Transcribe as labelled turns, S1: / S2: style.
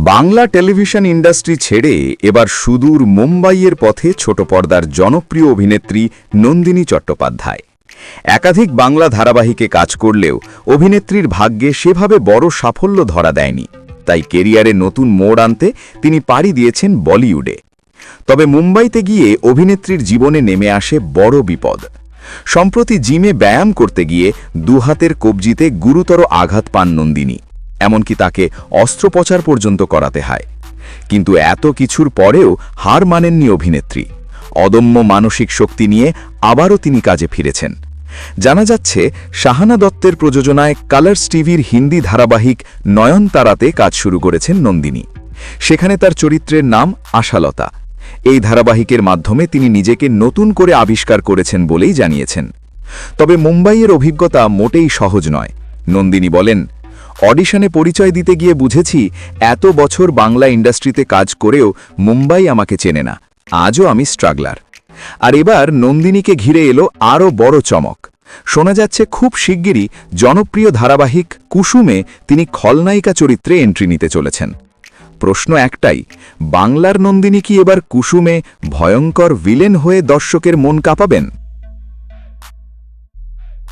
S1: Bangla television industry ছেড়ে এবার সুদূর মুম্বাইয়ের পথে ছোট পর্দার জনপ্রিয় অভিনেত্রী নন্দিনী চট্টোপাধ্যায়। একাধিক বাংলা ধারাবাহিকে কাজ করলেও অভিনেত্রীর ভাগ্যে সেভাবে বড় সাফল্য ধরা দেয়নি, তাই কেরিয়ারে নতুন মোড় আনতে তিনি পাড়ি দিয়েছেন বলিউডে। তবে মুম্বাইতে গিয়ে অভিনেত্রীর জীবনে নেমে আসে বড় বিপদ। সম্প্রতি জিমে ব্যায়াম করতে গিয়ে দুহাতের কবজিতে গুরুতর আঘাত পান নন্দিনী, এমনকি তাকে অস্ত্রোপচার পর্যন্ত করাতে হয়। কিন্তু এত কিছুর পরেও হার মানেননি অভিনেত্রী। অদম্য মানসিক শক্তি নিয়ে আবারও তিনি কাজে ফিরেছেন। জানা যাচ্ছে, শাহানা দত্তের প্রযোজনায় কালার্স টিভির হিন্দি ধারাবাহিক নয়নতারাতে কাজ শুরু করেছেন নন্দিনী। সেখানে তার চরিত্রের নাম আশালতা। এই ধারাবাহিকের মাধ্যমে তিনি নিজেকে নতুন করে আবিষ্কার করেছেন বলেই জানিয়েছেন। তবে মুম্বাইয়ের অভিজ্ঞতা মোটেই সহজ নয়। নন্দিনী বলেন, অডিশনে পরিচয় দিতে গিয়ে বুঝেছি এত বছর বাংলা ইন্ডাস্ট্রিতে কাজ করেও মুম্বাই আমাকে চেনে না। আজও আমি স্ট্রাগলার। আর এবার নন্দিনীকে ঘিরে এলো আরও বড় চমক। শোনা যাচ্ছে খুব শিগগিরই জনপ্রিয় ধারাবাহিক কুসুমে তিনি খলনায়িকা চরিত্রে এন্ট্রি নিতে চলেছেন। প্রশ্ন একটাই, বাংলার নন্দিনী কি এবার কুসুমে ভয়ঙ্কর ভিলেন হয়ে দর্শকের মন কাঁপাবেন?